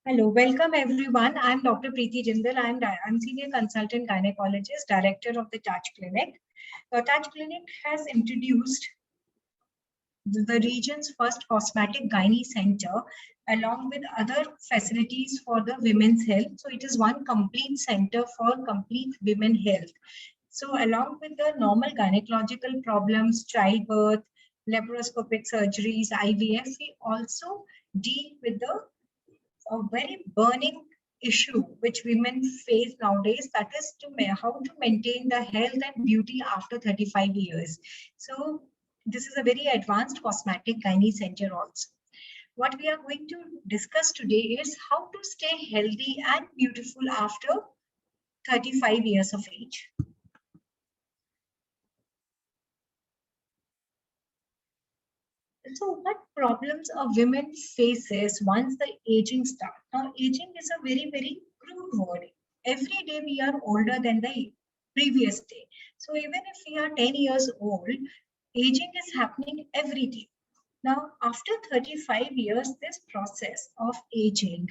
Hello, welcome everyone. I'm Dr. Preeti Jindal. I'm Senior Consultant Gynecologist, Director of the Touch Clinic. The Touch Clinic has introduced the region's first cosmetic gynae center along with other facilities for the women's health. So it is one complete center for complete women health. So along with the normal gynecological problems, childbirth, laparoscopic surgeries, IVF, we also deal with a very burning issue which women face nowadays, that is how to maintain the health and beauty after 35 years. So this is a very advanced cosmetic gynae center also. What we are going to discuss today is how to stay healthy and beautiful after 35 years of age. So what problems a woman faces once the aging starts? Now, aging is a very, very crude word. Every day we are older than the previous day. So even if we are 10 years old, aging is happening every day. Now, after 35 years, this process of aging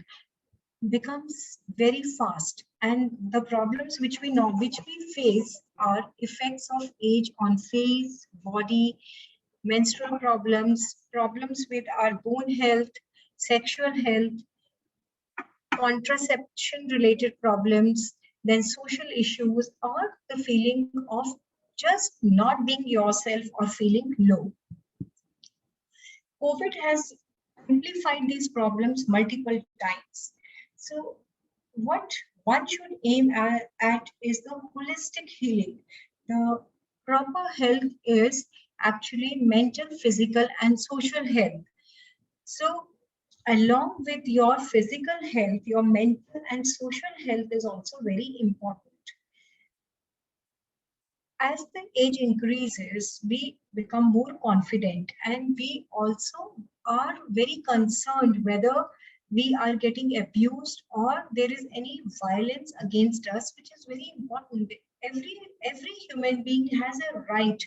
becomes very fast, and the problems which we face are effects of age on face, body, menstrual problems, problems with our bone health, sexual health, contraception related problems, then social issues, or the feeling of just not being yourself or feeling low. COVID has amplified these problems multiple times. So what one should aim at is the holistic healing. The proper health is actually mental, physical, and social health. So along with your physical health, your mental and social health is also very important. As the age increases, we become more confident, and we also are very concerned whether we are getting abused or there is any violence against us, which is very important. Every human being has a right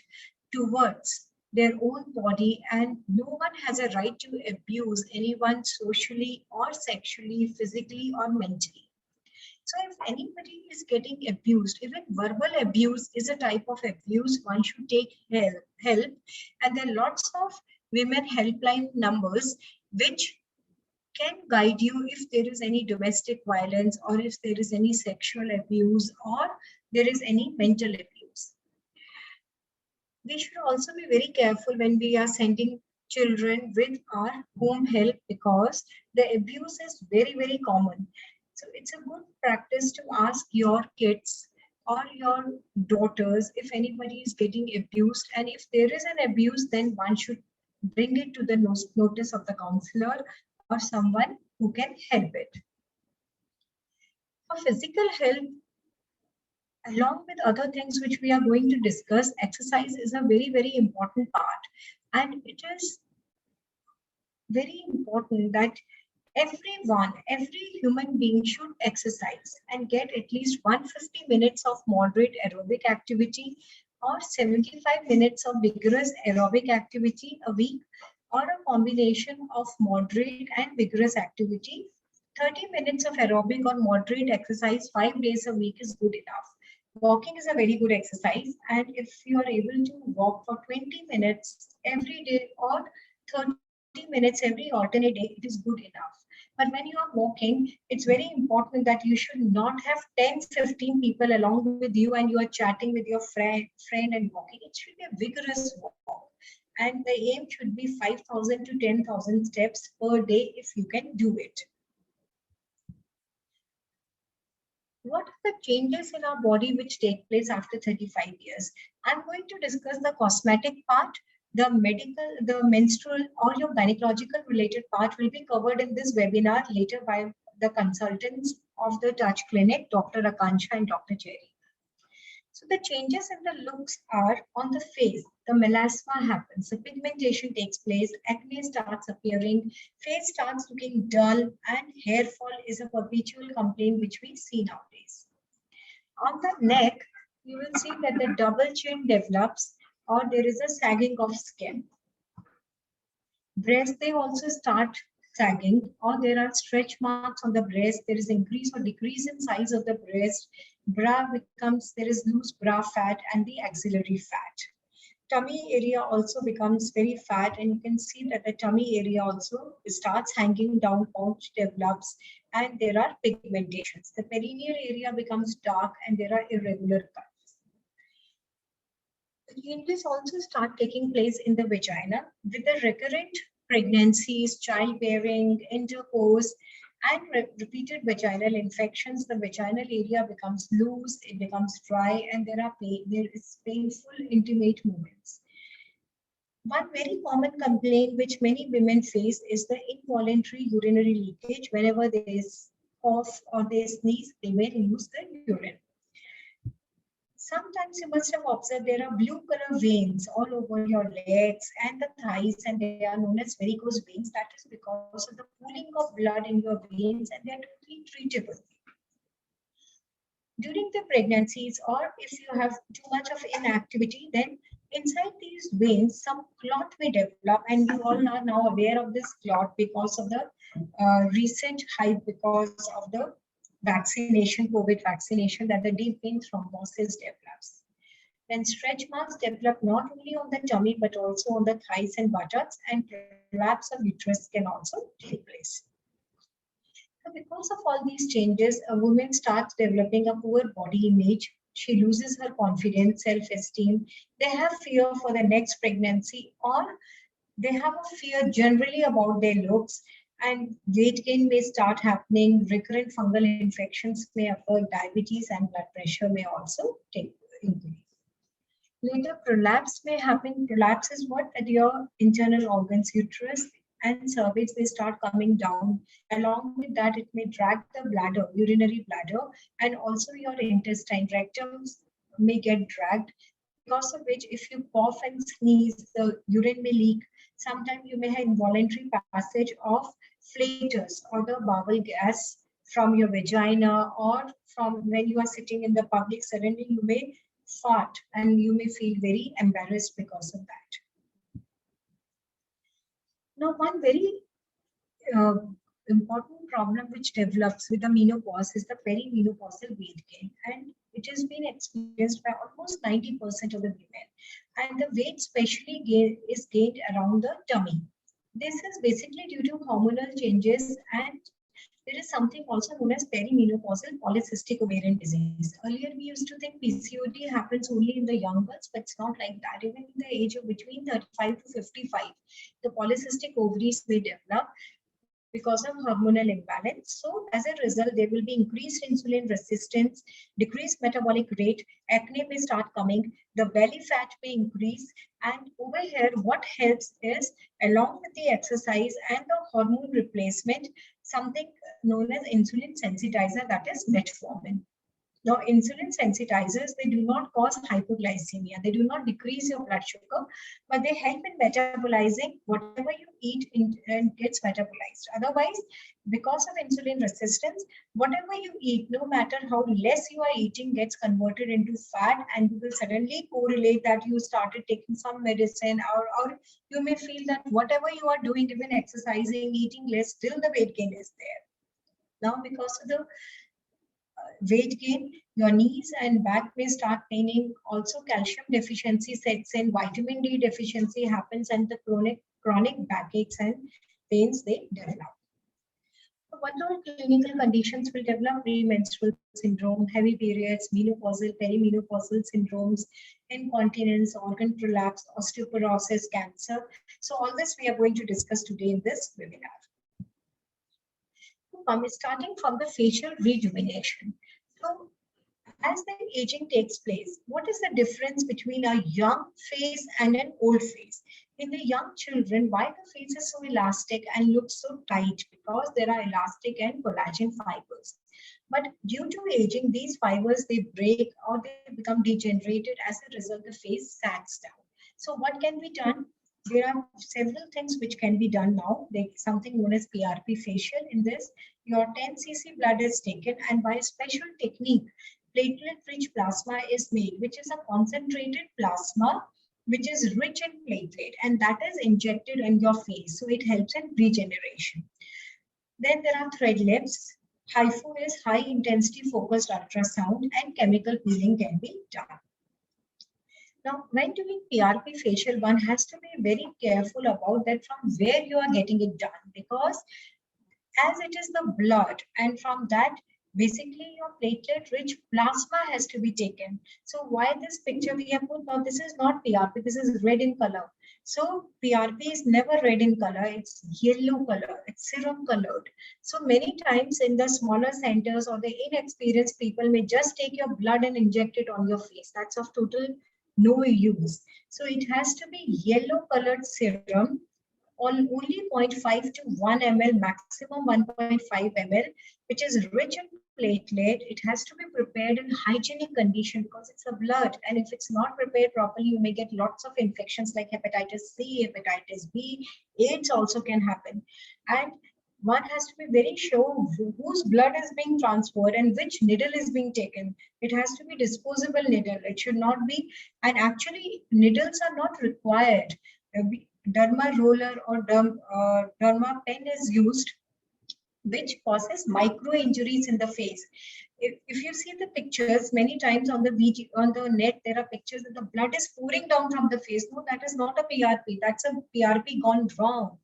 towards their own body, and no one has a right to abuse anyone socially or sexually, physically or mentally. So if anybody is getting abused, even verbal abuse is a type of abuse, one should take help. And there are lots of women helpline numbers which can guide you if there is any domestic violence or if there is any sexual abuse or there is any mental abuse. We should also be very careful when we are sending children with our home help, because the abuse is very, very common. So it's a good practice to ask your kids or your daughters if anybody is getting abused, and if there is an abuse, then one should bring it to the notice of the counselor or someone who can help it. For physical health, along with other things which we are going to discuss, exercise is a very, very important part. And it is very important that every human being should exercise and get at least 150 minutes of moderate aerobic activity or 75 minutes of vigorous aerobic activity a week, or a combination of moderate and vigorous activity. 30 minutes of aerobic or moderate exercise 5 days a week is good enough. Walking is a very good exercise, and if you are able to walk for 20 minutes every day or 30 minutes every alternate day, it is good enough. But when you are walking, it's very important that you should not have 10-15 people along with you and you are chatting with your friend and walking. It should be a vigorous walk. And the aim should be 5,000 to 10,000 steps per day if you can do it. What are the changes in our body which take place after 35 years? I'm going to discuss the cosmetic part. The medical, the menstrual or your gynecological related part will be covered in this webinar later by the consultants of the Touch Clinic, Dr. Akansha and Dr. Cherry. So the changes in the looks are on the face. The melasma happens, the pigmentation takes place, acne starts appearing, face starts looking dull, and hair fall is a perpetual complaint which we see nowadays. On the neck, you will see that the double chin develops, or there is a sagging of skin. Breasts, they also start sagging, or there are stretch marks on the breast, there is increase or decrease in size of the breast, bra becomes, there is loose bra fat and the axillary fat. Tummy area also becomes very fat, and you can see that the tummy area also starts hanging down, pouch develops, and there are pigmentations. The perineal area becomes dark and there are irregular cuts. Changes also start taking place in the vagina with the recurrent pregnancies, childbearing, intercourse, and repeated vaginal infections. The vaginal area becomes loose, it becomes dry, and there is painful intimate movements. One very common complaint which many women face is the involuntary urinary leakage. Whenever there is cough or they sneeze, they may lose the urine. Sometimes you must have observed there are blue color veins all over your legs and the thighs, and they are known as varicose veins. That is because of the pooling of blood in your veins, and they are totally treatable. During the pregnancies, or if you have too much of inactivity, then inside these veins, some clot may develop, and you all are now aware of this clot because of the recent hype because of the vaccination, COVID vaccination, that the deep vein thrombosis develops. Then stretch marks develop not only on the tummy but also on the thighs and buttocks, and prolapse of uterus can also take place. So because of all these changes, a woman starts developing a poor body image. She loses her confidence, self-esteem. They have fear for the next pregnancy, or they have a fear generally about their looks, and weight gain may start happening. Recurrent fungal infections may occur, diabetes and blood pressure may also take increase. Later, prolapse may happen. Prolapse is what? At your internal organs, uterus and cervix, they start coming down. Along with that, it may drag the bladder, urinary bladder, and also your intestine. Rectums may get dragged, because of which if you cough and sneeze, the urine may leak. Sometimes you may have involuntary passage of flaters or the bowel gas from your vagina, or from when you are sitting in the public, suddenly you may fart and you may feel very embarrassed because of that. Now, one very important problem which develops with the menopause is the perimenopausal weight gain, and it has been experienced by almost 90% of the women, and the weight especially is gained around the tummy. This is basically due to hormonal changes, and there is something also known as perimenopausal polycystic ovarian disease. Earlier, we used to think PCOD happens only in the young girls, but it's not like that. Even in the age of between 35 to 55, the polycystic ovaries may develop because of hormonal imbalance. So as a result, there will be increased insulin resistance, decreased metabolic rate, acne may start coming, the belly fat may increase, and over here what helps is, along with the exercise and the hormone replacement, something known as insulin sensitizer, that is metformin. Now, insulin sensitizers, they do not cause hypoglycemia. They do not decrease your blood sugar, but they help in metabolizing whatever you eat and gets metabolized. Otherwise, because of insulin resistance, whatever you eat, no matter how less you are eating, gets converted into fat, and you will suddenly correlate that you started taking some medicine, or you may feel that whatever you are doing, even exercising, eating less, still the weight gain is there. Now, because of the weight gain, your knees and back may start paining. Also, calcium deficiency sets in, vitamin D deficiency happens, and the chronic backaches and pains they develop. So what all clinical conditions will develop? Premenstrual syndrome, heavy periods, menopausal, perimenopausal syndromes, incontinence, organ prolapse, osteoporosis, cancer. So all this we are going to discuss today in this webinar. Starting from the facial rejuvenation. So as the aging takes place, what is the difference between a young face and an old face? In the young children, why the face is so elastic and looks so tight? Because there are elastic and collagen fibers. But due to aging, these fibers, they break or they become degenerated. As a result, the face sags down. So what can be done? There are several things which can be done now. There's something known as PRP facial. In this, your 10 cc blood is taken, and by a special technique, platelet-rich plasma is made, which is a concentrated plasma which is rich in platelet, and that is injected in your face. So it helps in regeneration. Then there are thread lips. HIFU is high intensity focused ultrasound, and chemical peeling can be done. Now, when doing PRP facial, one has to be very careful about that from where you are getting it done, because as it is the blood, and from that basically your platelet rich plasma has to be taken. So why this picture we have put now, this is not PRP, this is red in color. So PRP is never red in color, it's yellow color, it's serum colored. So many times in the smaller centers or the inexperienced people may just take your blood and inject it on your face. That's of total no use. So it has to be yellow colored serum on only 0.5 to 1 ml, maximum 1.5 ml, which is rich in platelet. It has to be prepared in hygienic condition because it's a blood, and if it's not prepared properly, you may get lots of infections like hepatitis C, hepatitis B, AIDS also can happen. And one has to be very sure whose blood is being transferred and which needle is being taken. It has to be disposable needle. It should not be, and actually needles are not required. Derma roller or derma pen is used, which causes micro injuries in the face. If you see the pictures, many times on the net, there are pictures that the blood is pouring down from the face. No, that is not a PRP. That's a PRP gone wrong.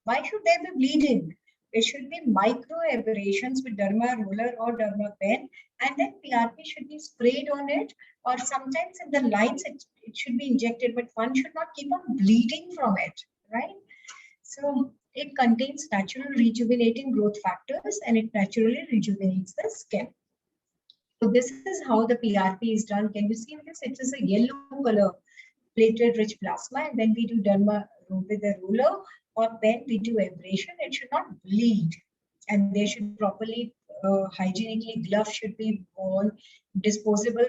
Why should there be bleeding? There should be micro aberrations with derma roller or derma pen, and then PRP should be sprayed on it, or sometimes in the lines it should be injected, but one should not keep on bleeding from it, right? So it contains natural rejuvenating growth factors, and it naturally rejuvenates the skin. So this is how the PRP is done. Can you see this? It is a yellow color platelet rich plasma, and then we do derma with a ruler or pen, we do abrasion. It should not bleed, and they should properly hygienically, gloves should be worn, disposable.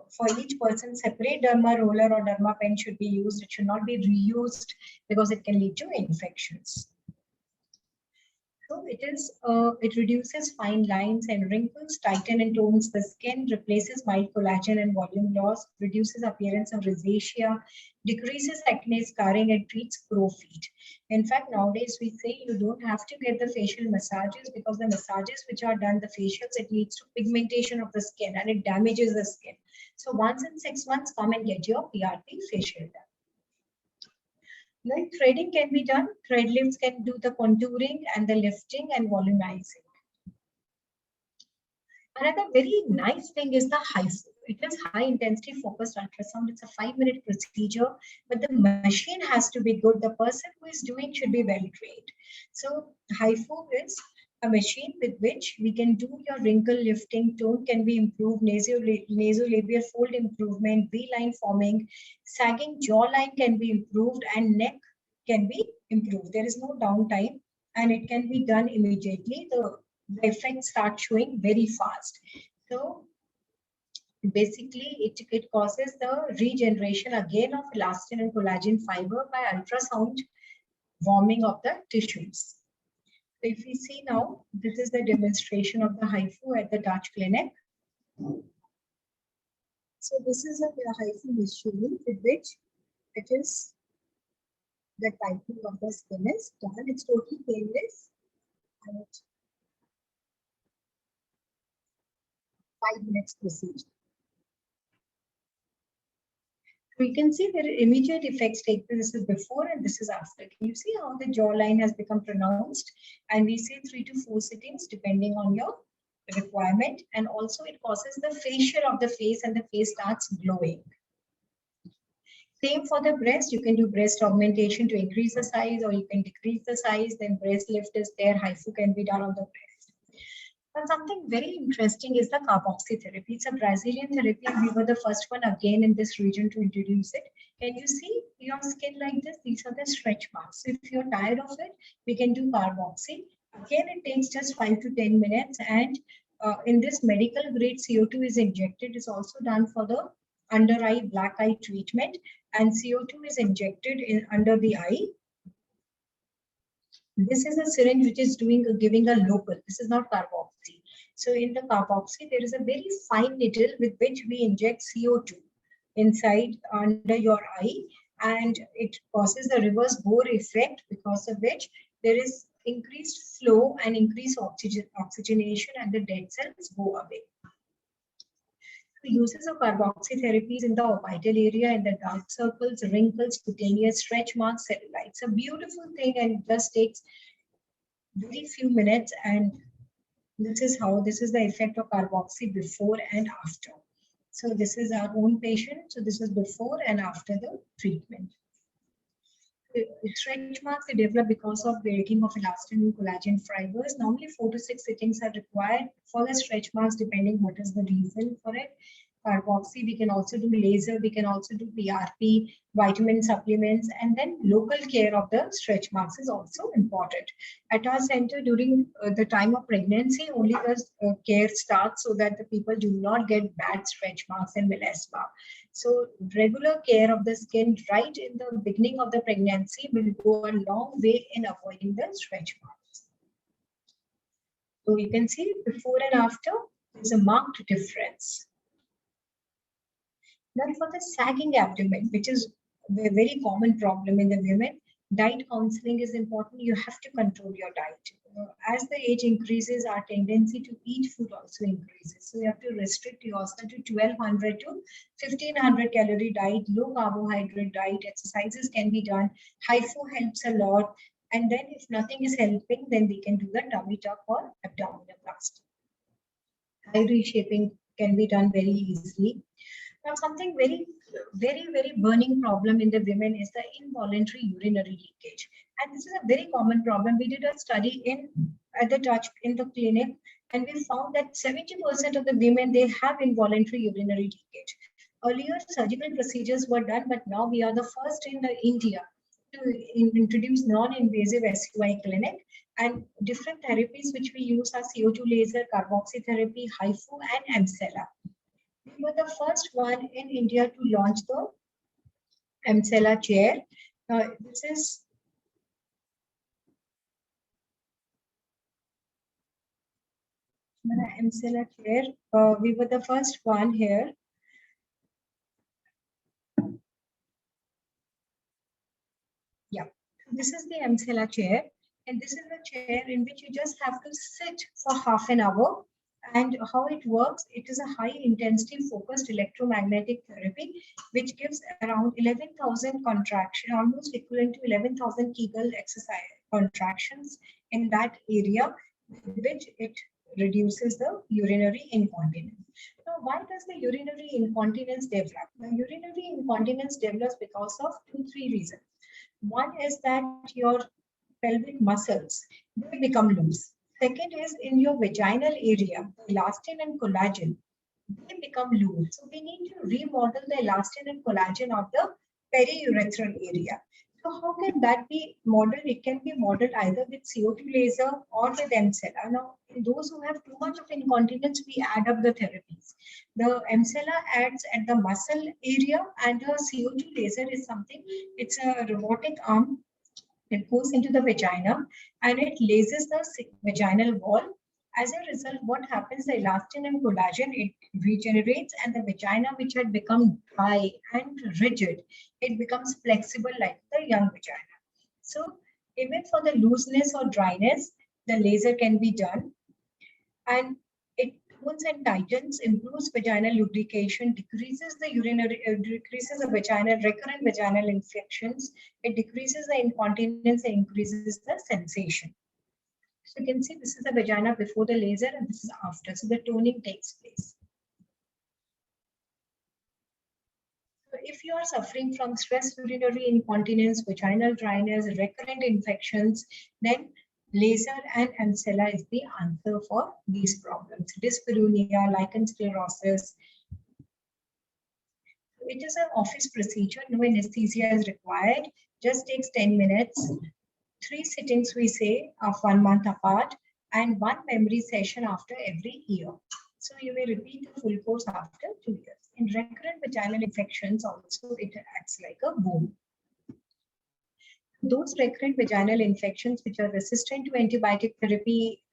For each person, separate derma roller or derma pen should be used. It should not be reused because it can lead to infections. So it reduces fine lines and wrinkles, tighten and tones the skin, replaces mild collagen and volume loss, reduces appearance of rosacea, decreases acne scarring, and treats pro feet. In fact, nowadays we say you don't have to get the facial massages, because the massages which are done, the facials, it leads to pigmentation of the skin and it damages the skin. So once in 6 months, come and get your PRP facial done. Like threading can be done. Thread lifts can do the contouring and the lifting and volumizing. Another very nice thing is the HIFU. It is high intensity focused ultrasound. It's a 5-minute procedure, but the machine has to be good. The person who is doing should be well trained. So HIFU is a machine with which we can do your wrinkle lifting, tone can be improved, nasolabial fold improvement, V-line forming, sagging jawline can be improved, and neck can be improved. There is no downtime, and it can be done immediately. The effects start showing very fast. So basically, it causes the regeneration again of elastin and collagen fiber by ultrasound warming of the tissues. So if we see now, this is the demonstration of the HIFU at the Dutch clinic. So this is a HIFU machine with which it is the tightening of the skin is done. It's totally painless. And 5 minutes procedure. We can see there are immediate effects take place. This is before and this is after. Can you see how the jawline has become pronounced? And we say 3 to 4 sittings depending on your requirement. And also it causes the facial of the face, and the face starts glowing. Same for the breast. You can do breast augmentation to increase the size, or you can decrease the size. Then breast lift is there. HIFU can be done on the breast. And something very interesting is the carboxytherapy. It's a Brazilian therapy, and we were the first one again in this region to introduce it. Can you see your skin like this? These are the stretch marks. So if you're tired of it, we can do carboxy. Again, it takes just 5 to 10 minutes. And in this medical grade CO2 is injected. It's also done for the under eye black eye treatment. And CO2 is injected under the eye. This is a syringe which is giving a local. This is not carboxy. So in the carboxy, there is a very fine needle with which we inject CO2 inside under your eye, and it causes the reverse bore effect, because of which there is increased flow and increased oxygenation, and the dead cells go away. The uses of carboxytherapies in the orbital area, in the dark circles, wrinkles, cutaneous stretch marks, cellulite. It's a beautiful thing and it just takes very few minutes, and this is the effect of carboxy before and after. So this is our own patient. So this is before and after the treatment. Stretch marks, they develop because of breaking of elastin and collagen fibers. Normally 4 to 6 sittings are required for the stretch marks, depending what is the reason for it. Carboxy, we can also do laser, we can also do PRP, vitamin supplements, and then local care of the stretch marks is also important. At our center, during the time of pregnancy, only the care starts so that the people do not get bad stretch marks and melasma. So regular care of the skin right in the beginning of the pregnancy will go a long way in avoiding the stretch marks. So you can see before and after, there's a marked difference. Then for the sagging abdomen, which is a very common problem in the women, diet counseling is important. You have to control your diet. As the age increases, our tendency to eat food also increases. So you have to restrict yourself to 1200 to 1500 calorie diet, low carbohydrate diet. Exercises can be done. HIFU helps a lot. And then if nothing is helping, then we can do the tummy tuck or abdominoplasty. Eye reshaping can be done very easily. Now, something very burning problem in the women is the involuntary urinary leakage. And this is a very common problem. We did a study in the clinic, and we found that 70% of the women, they have involuntary urinary leakage. Earlier, surgical procedures were done, but now we are the first in India to introduce non-invasive SUI clinic, and different therapies which we use are CO2 laser, carboxytherapy, HIFU, and Emcella. We were the first one in India to launch the Emcella chair. This is Emcella chair. We were the first one here. Yeah, this is the Emcella chair, and this is the chair in which you just have to sit for half an hour. And how it works, it is a high intensity focused electromagnetic therapy, which gives around 11,000 contraction, almost equivalent to 11,000 Kegel exercise contractions in that area, which it reduces the urinary incontinence. Now, why does the urinary incontinence develop? The urinary incontinence develops because of 2-3 reasons. One is that your pelvic muscles, they become loose. Second is in your vaginal area, the elastin and collagen, they become loose. So we need to remodel the elastin and collagen of the periurethral area. So how can that be modeled? It can be modeled either with CO2 laser or with Emcella. Now, in those who have too much of incontinence, we add up the therapies. The Emcella adds at the muscle area, and the CO2 laser is something, it's a robotic arm. It goes into the vagina and it lasers the vaginal wall. As a result, what happens, the elastin and collagen, it regenerates, and the vagina, which had become dry and rigid, it becomes flexible like the young vagina. So even for the looseness or dryness, the laser can be done, and it tones and tightens, improves vaginal lubrication, decreases the decreases the vaginal recurrent vaginal infections, it decreases the incontinence and increases the sensation. So you can see this is the vagina before the laser and this is after. So the toning takes place. So if you are suffering from stress urinary incontinence, vaginal dryness, recurrent infections, then laser and Emcella is the answer for these problems. Dyspareunia, lichen sclerosis. It is an office procedure. No anesthesia is required. Just takes 10 minutes. 3 sittings, we say, of 1 month apart, and 1 memory session after every year. So you may repeat the full course after 2 years. In recurrent vaginal infections also, it acts like a boom. Those recurrent vaginal infections which are resistant to antibiotic therapy,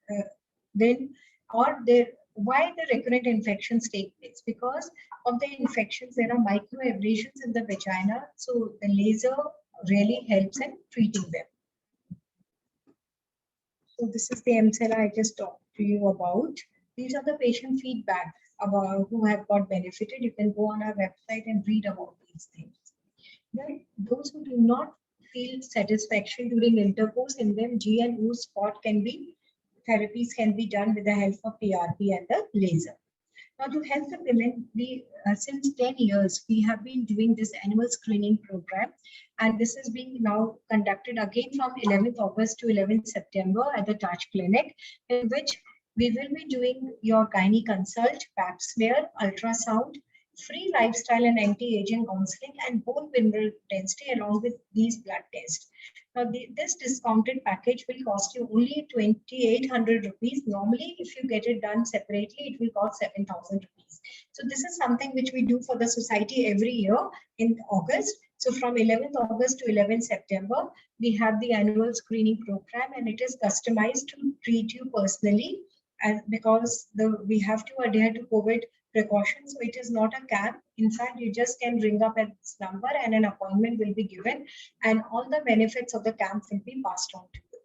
then or their why the recurrent infections take place? Because of the infections, there are micro abrasions in the vagina. So the laser really helps in treating them. So this is the MCELA I just talked to you about. These are the patient feedback about who have got benefited. You can go on our website and read about these things. Then those who do not feel satisfaction during intercourse, in them G and O spot therapies can be done with the help of PRP and the laser. Now, to help the women, since 10 years, we have been doing this annual screening program, and this is being now conducted again from 11th August to 11th September at the Taj Clinic, in which we will be doing your gynae consult, pap smear, ultrasound, free lifestyle and anti-aging counseling, and bone mineral density along with these blood tests. Now, this discounted package will cost you only 2,800 rupees. Normally, if you get it done separately, it will cost 7,000 rupees. So this is something which we do for the society every year in August. So from 11th August to 11th September, we have the annual screening program, and it is customized to treat you personally. And because we have to adhere to COVID precautions, so it is not a camp. In fact, you just can ring up at this number and an appointment will be given, and all the benefits of the camp will be passed on to you.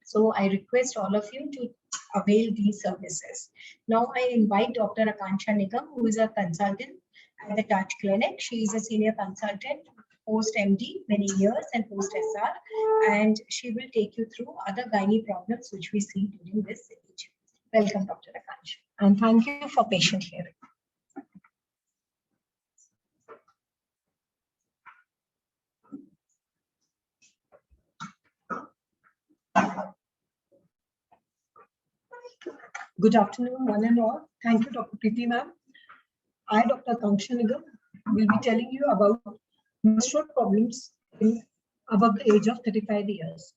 So I request all of you to avail these services. Now I invite Dr. Akansha Nigam, who is a consultant at the Taj Clinic. She is a senior consultant, post MD many years and post SR, and she will take you through other gynae problems which we see during this age. Welcome, Dr. Akansha, and thank you for patient hearing. Good afternoon, one and all. Thank you, Dr. Preeti ma'am. I, Dr. Akansha Nigam, will be telling you about menstrual problems above the age of 35 years.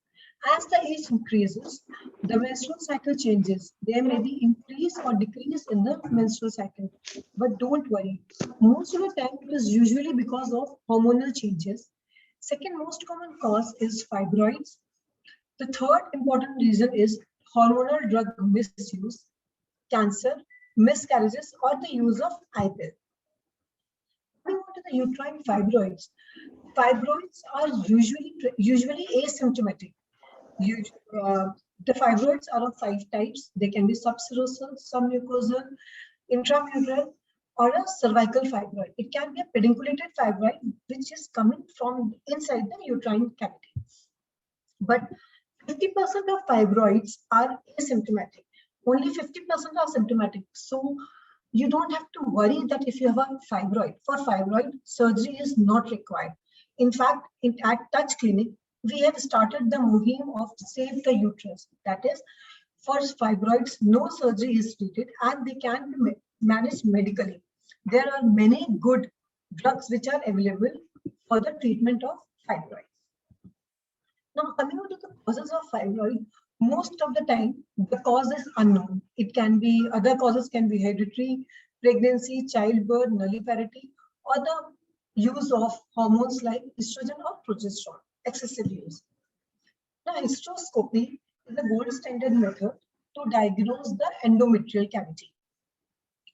As the age increases, the menstrual cycle changes. There may be increase or decrease in the menstrual cycle, but don't worry. Most of the time, it is usually because of hormonal changes. Second most common cause is fibroids. The third important reason is hormonal drug misuse, cancer, miscarriages, or the use of IPIL. Coming on to the uterine fibroids. Fibroids are usually asymptomatic. The fibroids are of 5 types. They can be subserosal, submucosal, intramural, or a cervical fibroid. It can be a pedunculated fibroid, which is coming from inside the uterine cavity. But 50% of fibroids are asymptomatic. Only 50% are symptomatic. So you don't have to worry that if you have a fibroid. For fibroid, surgery is not required. In fact, at Taj Clinic, we have started the muhim of Save the Uterus. That is, for fibroids, no surgery is needed and they can be managed medically. There are many good drugs which are available for the treatment of fibroids. Now, coming on to the causes of fibroid, most of the time, the cause is unknown. It can be, other causes can be hereditary, pregnancy, childbirth, nulliparity, or the use of hormones like estrogen or progesterone, excessive use. Now, hysteroscopy is the gold standard method to diagnose the endometrial cavity.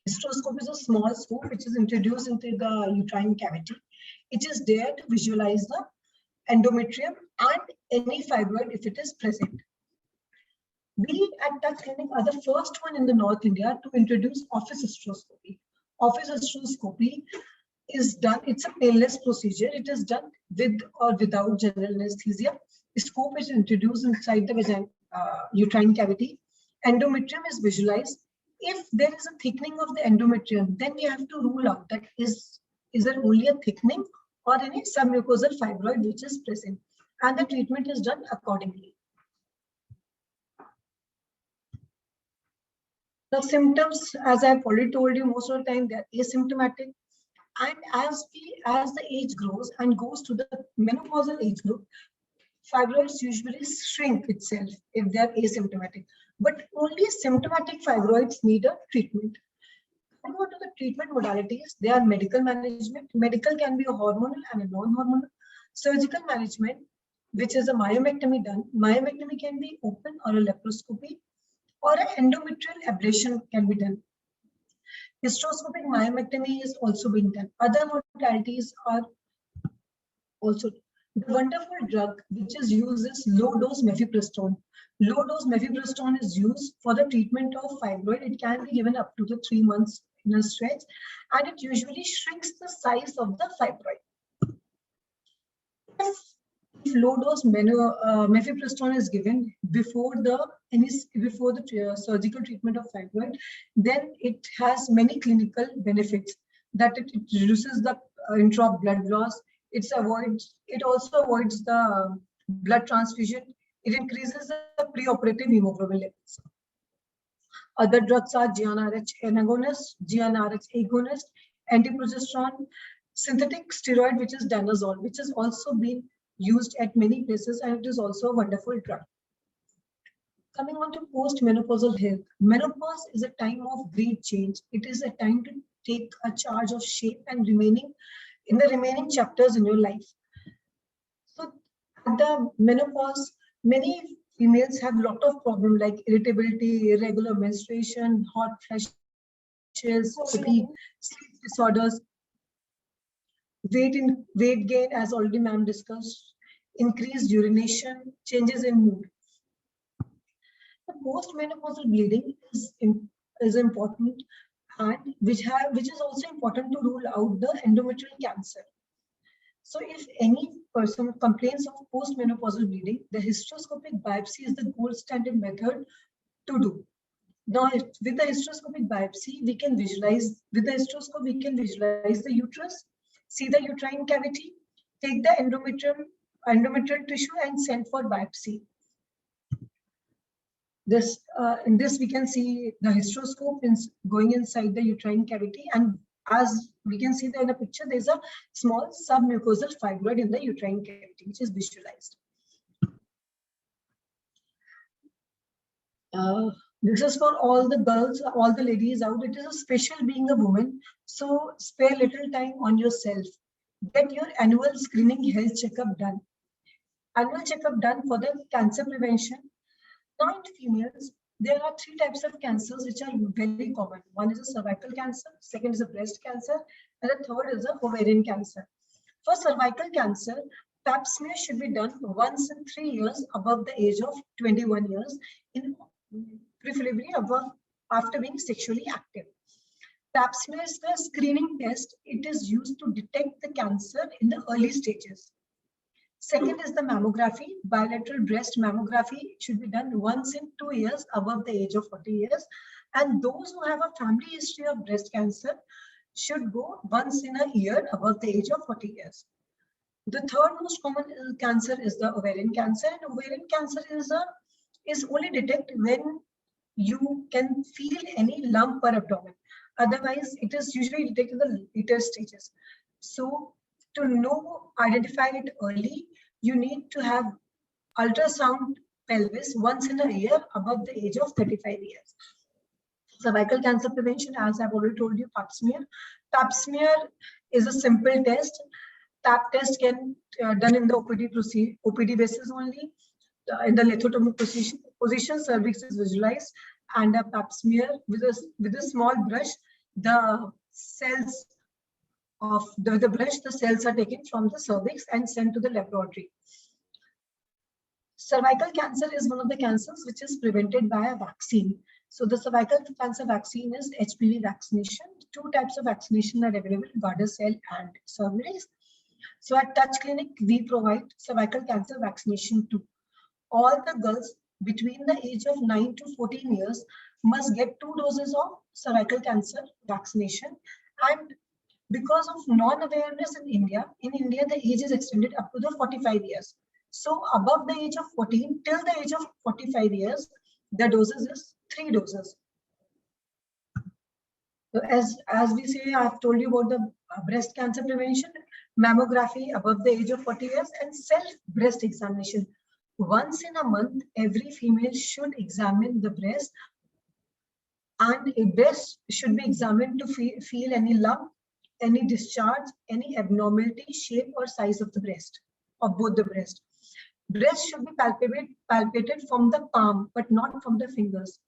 Hysteroscope is a small scope which is introduced into the uterine cavity. It is there to visualize the endometrium and any fibroid if it is present. We at Taj Clinic are the first one in the North India to introduce office hysteroscopy. Office hysteroscopy is done, it's a painless procedure. It is done with or without general anesthesia. The scope is introduced inside the uterine cavity. Endometrium is visualized. If there is a thickening of the endometrium, then we have to rule out that is there only a thickening or any submucosal fibroid which is present, and the treatment is done accordingly. The symptoms, as I've already told you, most of the time they're asymptomatic, and as the age grows and goes to the menopausal age group, fibroids usually shrink itself if they're asymptomatic, but only symptomatic fibroids need a treatment. Coming on to the treatment modalities, they are medical management. Medical can be a hormonal and a non-hormonal. Surgical management, which is a myomectomy done. Myomectomy can be open or a laparoscopy. or an endometrial ablation can be done. Hysteroscopic myomectomy is also being done. Other modalities are also the wonderful drug which is used is low-dose mifepristone. Low-dose mifepristone is used for the treatment of fibroid. It can be given up to the 3 months in a stretch, and it usually shrinks the size of the fibroid. If low-dose mifepristone is given before the surgical treatment of fibroid, then it has many clinical benefits. That it reduces the intra blood loss. It also avoids the blood transfusion. It increases the preoperative hemoglobin levels. Other drugs are GnRH agonist, GnRH agonist, antiprogesterone, synthetic steroid, which is danazol, which has also been used at many places, and it is also a wonderful drug. Coming on to postmenopausal health. Menopause is a time of great change. It is a time to take a charge of shape and in the remaining chapters in your life. So at the menopause, many females have a lot of problems like irritability, irregular menstruation, hot flashes, fatigue, sleep disorders, weight gain, as already ma'am discussed, increased urination, changes in mood. The postmenopausal bleeding is important, and which is also important to rule out the endometrial cancer. So if any person complains of postmenopausal bleeding, the hysteroscopic biopsy is the gold standard method to do. Now, with the hysteroscopic biopsy, we can visualize, with the hysteroscope, we can visualize the uterus, see the uterine cavity, take the endometrial tissue and send for biopsy. In this, we can see the hysteroscope going inside the uterine cavity, and as we can see there in the picture, there's a small submucosal fibroid in the uterine cavity, which is visualized. This is for all the girls, all the ladies out. It is a special being a woman, so spare little time on yourself. Get your annual screening health checkup done. Annual checkup done for the cancer prevention. Now in females, there are 3 types of cancers which are very common. One is a cervical cancer, second is a breast cancer, and the third is a ovarian cancer. For cervical cancer, pap smear should be done once in 3 years above the age of 21 years, preferably after being sexually active. Pap smear is the screening test. It is used to detect the cancer in the early stages. Second is the mammography. Bilateral breast mammography should be done once in 2 years above the age of 40 years. And those who have a family history of breast cancer should go once in a year above the age of 40 years. The third most common cancer is the ovarian cancer. And ovarian cancer is only detected when you can feel any lump or abdomen. Otherwise, it is usually detected in the later stages. So to identify it early, you need to have ultrasound pelvis once in a year above the age of 35 years. Cervical cancer prevention, as I've already told you, pap smear. Pap smear is a simple test. Pap test can done in the OPD basis only. In the lithotomy position, cervix is visualized, and a pap smear with a small brush, the cells of the cells are taken from the cervix and sent to the laboratory. Cervical cancer is one of the cancers which is prevented by a vaccine. So the cervical cancer vaccine is HPV vaccination. 2 types of vaccination are available, Gardasil and Cervarix. So at Touch Clinic, we provide cervical cancer vaccination too. All the girls between the age of 9 to 14 years must get 2 doses of cervical cancer vaccination. And because of non-awareness in India, the age is extended up to the 45 years. So above the age of 14 till the age of 45 years, the doses is 3 doses. So as we say, I've told you about the breast cancer prevention, mammography above the age of 40 years, and self-breast examination. Once in a month, every female should examine the breast, and a breast should be examined to feel any lump, any discharge, any abnormality, shape or size of the breast, of both the breast. Breast should be palpated from the palm, but not from the fingers.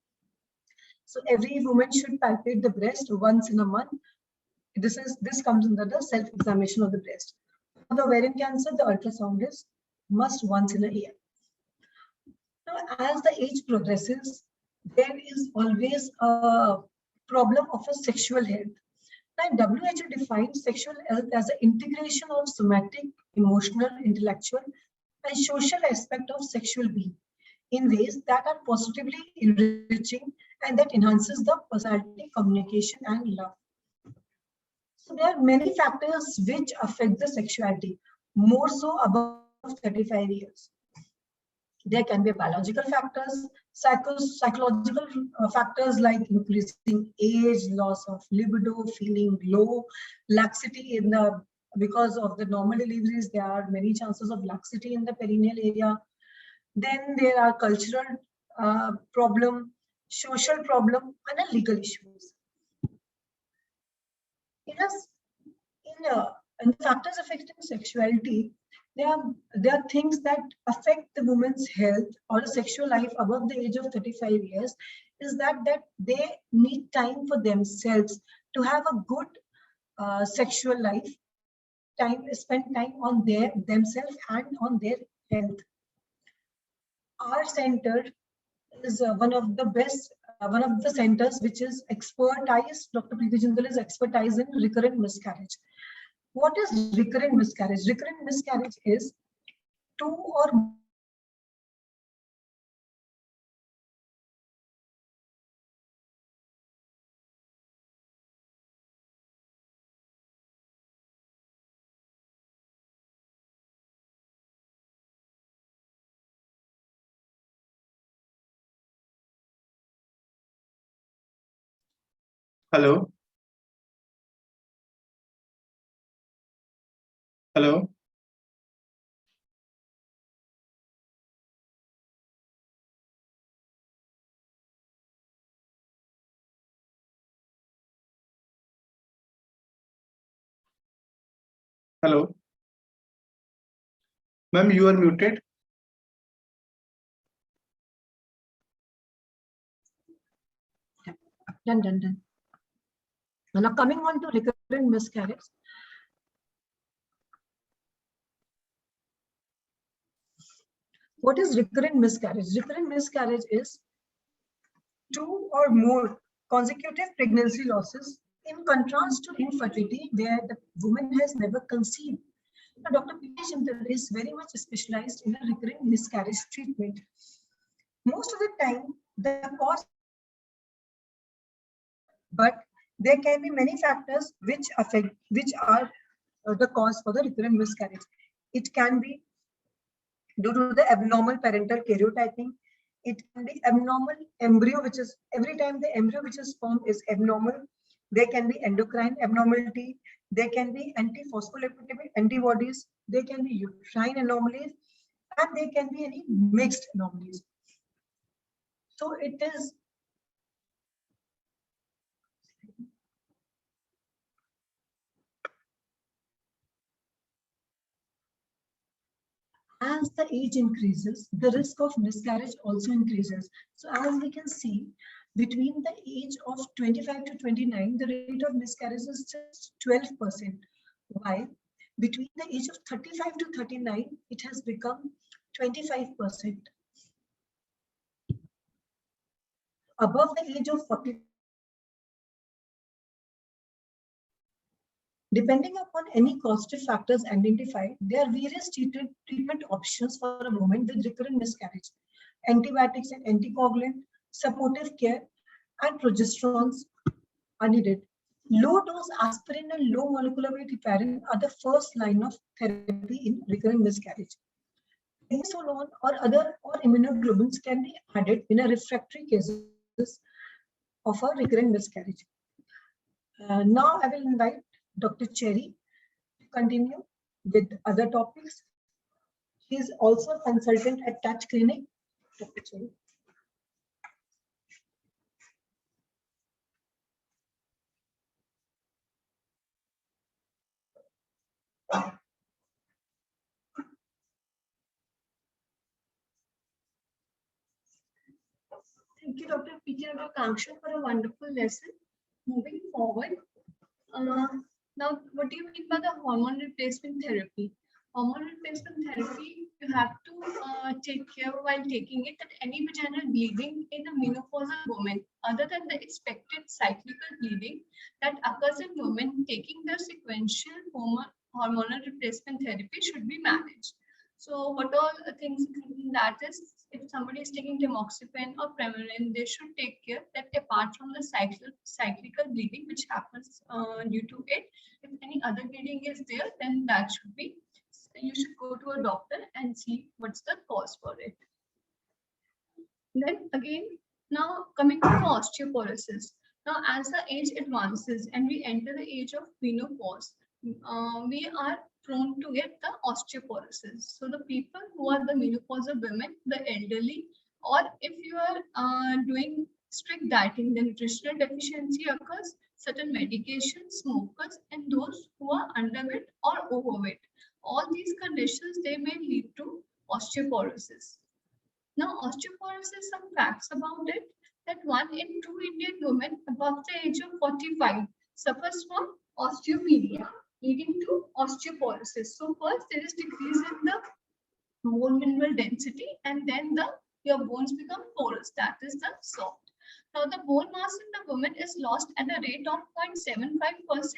So every woman should palpate the breast once in a month. This comes under the self-examination of the breast. For the ovarian cancer, the ultrasound is must once in a year. Now, as the age progresses, there is always a problem of a sexual health. Now, WHO defines sexual health as an integration of somatic, emotional, intellectual, and social aspect of sexual being in ways that are positively enriching and that enhances the personality, communication, and love. So there are many factors which affect the sexuality, more so above 35 years. There can be biological factors, psychological factors like increasing age, loss of libido, feeling low, laxity in the, because of the normal deliveries, there are many chances of laxity in the perineal area. Then there are cultural problem, social problem, and legal issues. In the factors affecting sexuality, there are things that affect the woman's health or sexual life above the age of 35 years, is that they need time for themselves to have a good sexual life, spend time on themselves and on their health. Our center is one of the centers which is expertise. Dr. Preeti Jindal is expertise in recurrent miscarriage. What is recurrent miscarriage? Recurrent miscarriage is two or Hello. Hello. Hello. Ma'am, you are muted. Done. Now coming on to recurrent miscarriage. What is recurrent miscarriage? Recurrent miscarriage is two or more consecutive pregnancy losses in contrast to infertility where the woman has never conceived. Now, Dr. Preeti Jindal is very much specialized in a recurrent miscarriage treatment. Most of the time, the cause, but there can be many factors which are the cause for the recurrent miscarriage. It can be due to the abnormal parental karyotyping. It can be abnormal embryo, which is every time the embryo which is formed is abnormal. There can be endocrine abnormality. There can be antiphospholipid antibodies. There can be uterine anomalies, and there can be any mixed anomalies. So it is as the age increases, the risk of miscarriage also increases. So as we can see, between the age of 25 to 29, the rate of miscarriage is just 12%. While between the age of 35 to 39, it has become 25%. Above the age of 40, depending upon any causative factors identified, there are various treatment options for a woman with recurrent miscarriage. Antibiotics and anticoagulant, supportive care, and progesterones are needed. Low dose aspirin and low molecular weight heparin are the first line of therapy in recurrent miscarriage. Prednisolone or immunoglobulins can be added in a refractory cases of a recurrent miscarriage. Now I will invite Dr. Cherry to continue with other topics. She is also a consultant at Touch Clinic. Dr. Cherry. Thank you, Dr. Preeti and Dr. Kanksha, for a wonderful lesson. Moving forward, now, what do you mean by the hormone replacement therapy? Hormone replacement therapy, you have to take care while taking it that any vaginal bleeding in a menopausal woman, other than the expected cyclical bleeding that occurs in women taking the sequential hormonal replacement therapy, should be managed. So what all things including that is, if somebody is taking tamoxifen or Premarin, they should take care that apart from the cyclical bleeding which happens due to it, if any other bleeding is there, then that should be, you should go to a doctor and see what's the cause for it. Then again, now coming to the osteoporosis. Now, as the age advances and we enter the age of menopause, we are prone to get the osteoporosis. So the people who are the menopausal women, the elderly, or if you are doing strict dieting, the nutritional deficiency occurs, certain medications, smokers, and those who are underweight or overweight. All these conditions, they may lead to osteoporosis. Now, osteoporosis, some facts about it, that 1 in 2 Indian women above the age of 45 suffers from osteopenia, leading to osteoporosis. So first, there is decrease in the bone mineral density, and then your bones become porous, that is the soft. Now, the bone mass in the woman is lost at a rate of 0.75%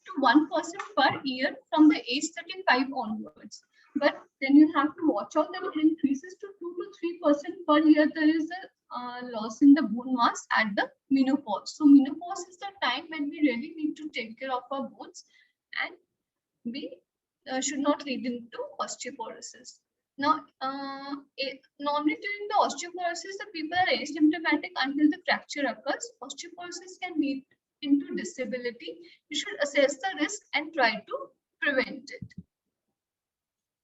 to 1% per year from the age 35 onwards. But then you have to watch out that it increases to 2 to 3% per year. There is a loss in the bone mass at the menopause. So menopause is the time when we really need to take care of our bones, and we should not lead into osteoporosis. Now, normally during the osteoporosis, the people are asymptomatic until the fracture occurs. Osteoporosis can lead into disability. You should assess the risk and try to prevent it.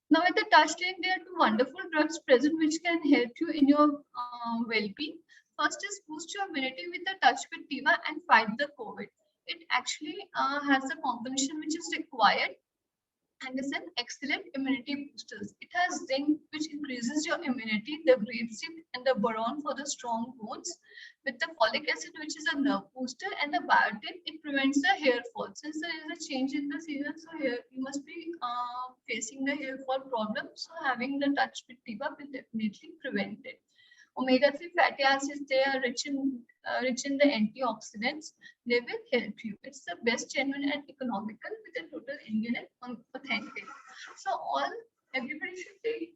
Now, at the touch lane, there are 2 wonderful drugs present which can help you in your well-being. First is boost your immunity with the touch with Tiva and fight the COVID. It actually has a combination which is required and is an excellent immunity booster. It has zinc, which increases your immunity, the grapeseed and the boron for the strong bones, with the folic acid, which is a nerve booster, and the biotin, it prevents the hair fall. Since there is a change in the season, so here you must be facing the hair fall problem. So having the touch with Tiva will definitely prevent it. Omega-3 fatty acids, they are rich in the antioxidants. They will help you. It's the best, genuine, and economical with a total Indian and authentic. So everybody should take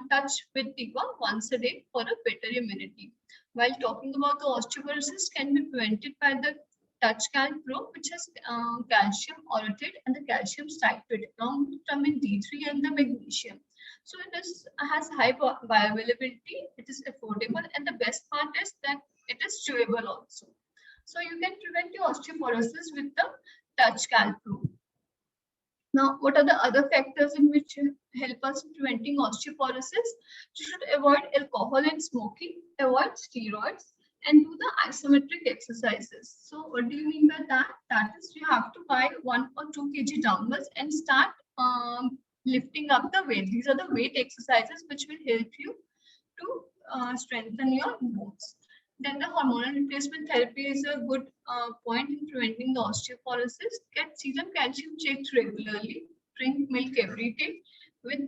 touch with Tiva once a day for a better immunity. While talking about the osteoporosis, can be prevented by the Touch Cal Pro, which has calcium orotate and the calcium citrate, along with vitamin D3 and the magnesium. So it has high bioavailability, it is affordable, and the best part is that it is chewable also. So you can prevent your osteoporosis with the Touch Cal Pro. Now, what are the other factors in which help us in preventing osteoporosis? You should avoid alcohol and smoking, avoid steroids, and do the isometric exercises. So what do you mean by that? That is, you have to buy 1 or 2 kg dumbbells and start lifting up the weight. These are the weight exercises which will help you to strengthen your bones. Then the hormonal replacement therapy is a good point in preventing the osteoporosis. Get serum calcium checked regularly. Drink milk every day with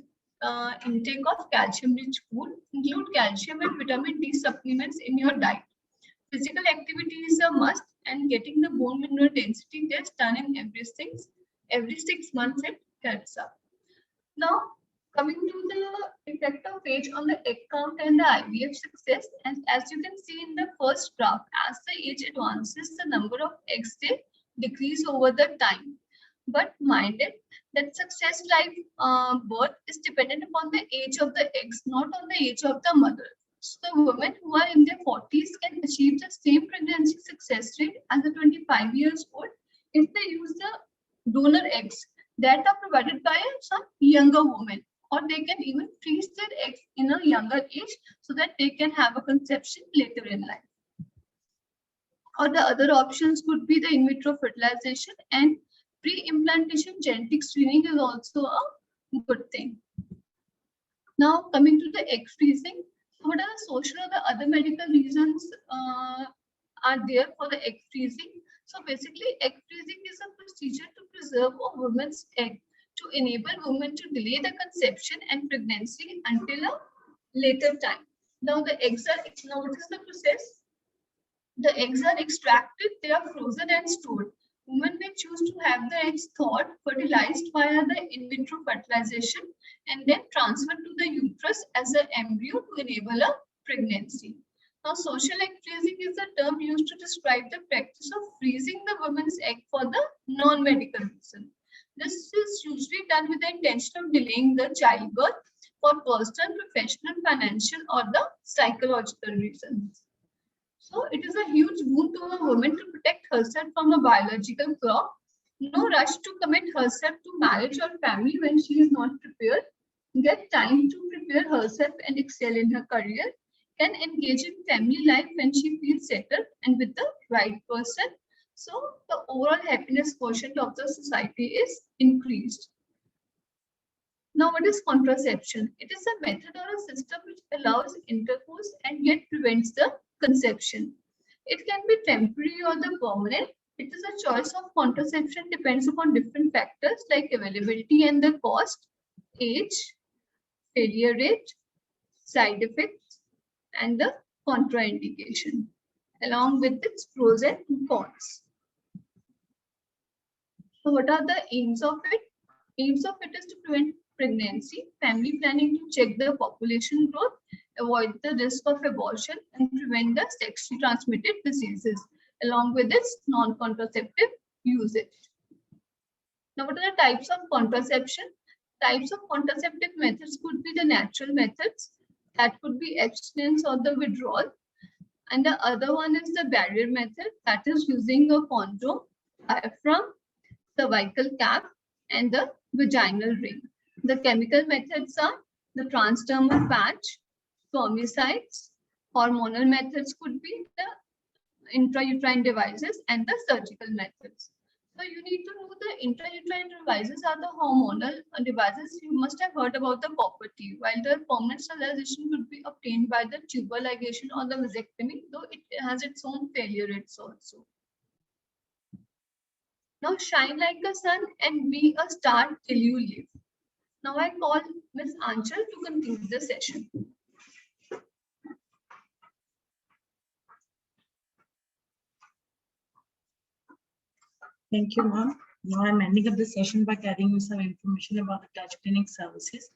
intake of calcium-rich food. Include calcium and vitamin D supplements in your diet. Physical activity is a must, and getting the bone mineral density test done in every 6 months, it helps up. Now, coming to the effect of age on the egg count and the IVF success, and as you can see in the first graph, as the age advances, the number of eggs they decrease over the time. But mind it, that success live birth is dependent upon the age of the eggs, not on the age of the mother. So the women who are in their 40s can achieve the same pregnancy success rate as the 25 years old if they use the donor eggs that are provided by some younger woman, or they can even freeze their eggs in a younger age so that they can have a conception later in life. Or the other options could be the in vitro fertilization, and pre-implantation genetic screening is also a good thing. Now coming to the egg freezing. What are the social or the other medical reasons are there for the egg freezing? So basically, egg freezing is a procedure to preserve a woman's egg to enable women to delay the conception and pregnancy until a later time. Now the eggs are, now what is the process? The eggs are extracted, they are frozen and stored. Women may choose to have the eggs thawed, fertilized via the in vitro fertilization, and then transferred to the uterus as an embryo to enable a pregnancy. Now, social egg freezing is a term used to describe the practice of freezing the woman's egg for the non-medical reason. This is usually done with the intention of delaying the childbirth for personal, professional, financial, or the psychological reasons. So it is a huge boon to a woman to protect herself from a biological clock. No rush to commit herself to marriage or family when she is not prepared. Get time to prepare herself and excel in her career. Can engage in family life when she feels settled and with the right person. So the overall happiness quotient of the society is increased. Now, what is contraception? It is a method or a system which allows intercourse and yet prevents the conception. It can be temporary or the permanent. It is a choice of contraception depends upon different factors like availability and the cost, age, failure rate, side effects, and the contraindication, along with its pros and cons. So, what are the aims of it? Aims of it is to prevent pregnancy, family planning to check the population growth, avoid the risk of abortion, and prevent the sexually transmitted diseases, along with its non-contraceptive usage. Now, what are the types of contraception? Types of contraceptive methods could be the natural methods, that could be abstinence or the withdrawal, and the other one is the barrier method, that is using a condom, diaphragm, cervical cap, and the vaginal ring. The chemical methods are the transdermal patch, spermicides, hormonal methods could be the intrauterine devices, and the surgical methods. So you need to know the intrauterine devices are the hormonal devices. You must have heard about the puberty, while the permanent sterilization could be obtained by the tubal ligation or the vasectomy, though it has its own failure rates also. Now shine like the sun and be a star till you live. Now I call Ms. Anchal to conclude the session. Thank you, ma'am. Now I'm ending up the session by telling you some information about the touch clinic services.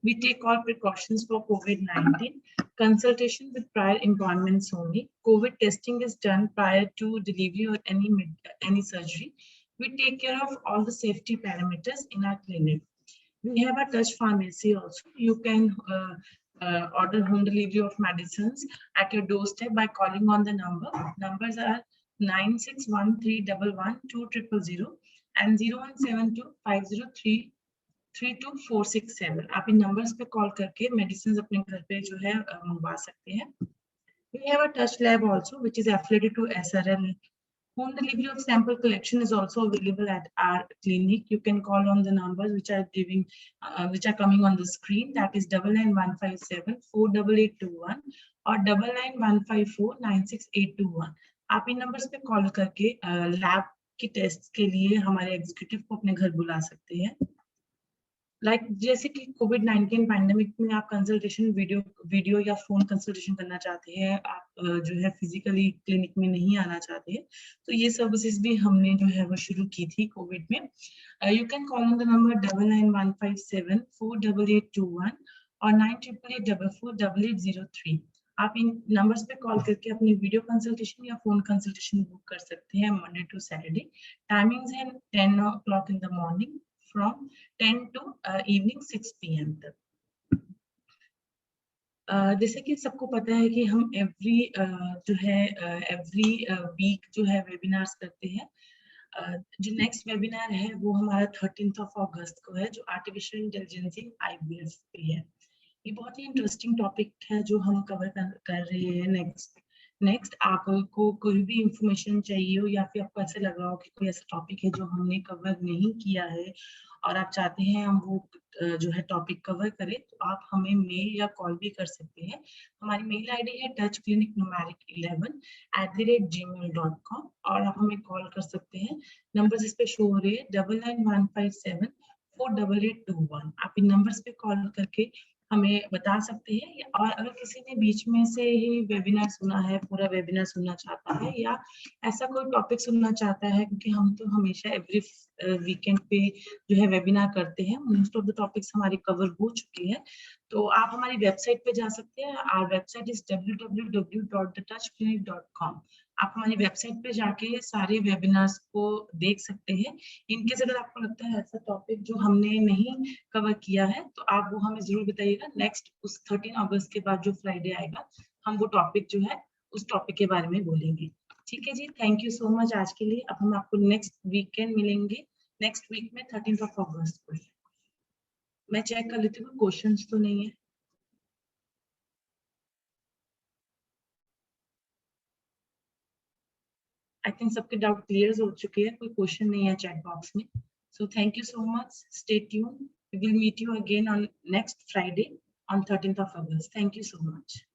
We take all precautions for COVID-19. Consultation with prior appointments only. COVID testing is done prior to delivery or any surgery. We take care of all the safety parameters in our clinic. We have a touch pharmacy also. You can order home delivery of medicines at your doorstep by calling on the number. Numbers are 9613111200 and 017250332467. आप इन numbers पे call करके medicines अपने घर पे जो है मंगवा सकते हैं. We have a touch lab also, which is affiliated to SRL. Home delivery of sample collection is also available at our clinic. You can call on the numbers which are coming on the screen. That is 99157 48821 or 99154 96821. आप इन numbers पे call करके lab की test के लिए हमारे executive को अपने घर बुला सकते हैं. जैसे कि कोविड-19 पैंडेमिक में आप कंसल्टेशन वीडियो या फोन कंसल्टेशन करना चाहते हैं, आप जो है फिजिकली क्लिनिक में नहीं आना चाहते हैं, तो ये सर्विसेज भी हमने जो है वो शुरू की थी कोविड में. You can call on the number 99157 48821 और 9888448803. आप इन नंबर्स पे कॉल करके अपनी वीडियो कंसल्टेशन या फोन कंसल्टेशन बुक कर सकते हैं मंडे टू सैटरडे. टाइमिंग्स है 10 o'clock in the morning from 10 to evening 6 PM तक. जैसे कि सबको पता है कि हम एवरी वीक जो है वेबिनार्स करते हैं. जो नेक्स्ट वेबिनार है वो हमारा 13th of August को है, जो आर्टिफिशियल इंटेलिजेंस इन IVF पे है. ये बहुत ही इंटरेस्टिंग टॉपिक है जो हम कवर कर रहे हैं नेक्स्ट, आपको कोई भी इंफॉर्मेशन चाहिए हो या फिर आपको ऐसा लग रहा हो कि कोई ऐसा टॉपिक है जो हमने कवर नहीं किया है और आप चाहते हैं हम वो जो है टॉपिक कवर करें, तो आप हमें मेल या कॉल भी कर सकते हैं। हमारी मेल आईडी है touchclinic11@gmail.com और आप हमें कॉल कर सकते हैं। नंबर इस पे शो हो रहे हैं 9915748821। आप इन नंबर्स पे कॉल करके हमें बता सकते हैं। और अगर किसी ने बीच में से ही वेबिनार सुना है, पूरा वेबिनार सुनना चाहता है या ऐसा कोई टॉपिक सुनना चाहता है, क्योंकि हम तो हमेशा एवरी वीकेंड पे जो है वेबिनार करते हैं, मोस्ट ऑफ द टॉपिक्स हमारे कवर हो चुके हैं, तो आप हमारी वेबसाइट पे जा सकते हैं। Our website is www.thetouchclinic.com। आप हमारी वेबसाइट पे जाके सारे वेबिनार्स को देख सकते हैं। इनकेस अगर आपको लगता है ऐसा टॉपिक जो हमने नहीं कवर किया है, तो आप वो हमें जरूर बताइएगा। नेक्स्ट उस 13 अगस्त के बाद जो फ्राइडे आएगा, हम वो टॉपिक जो है उस टॉपिक के बारे में बोलेंगे। ठीक है जी, थैंक यू सो मच आज के लिए। अब हम आपको नेक्स्ट वीकेंड मिलेंगे, नेक्स्ट वीक में 13 अगस्त को। मैं चेक कर लेती हूँ क्वेश्चंस तो नहीं है। आई थिंक सबके डाउट क्लियर हो चुके हैं, कोई क्वेश्चन नहीं है चैट बॉक्स में। So thank you so much, stay tuned, we will meet you again on next Friday on 13th of August. Thank you so much.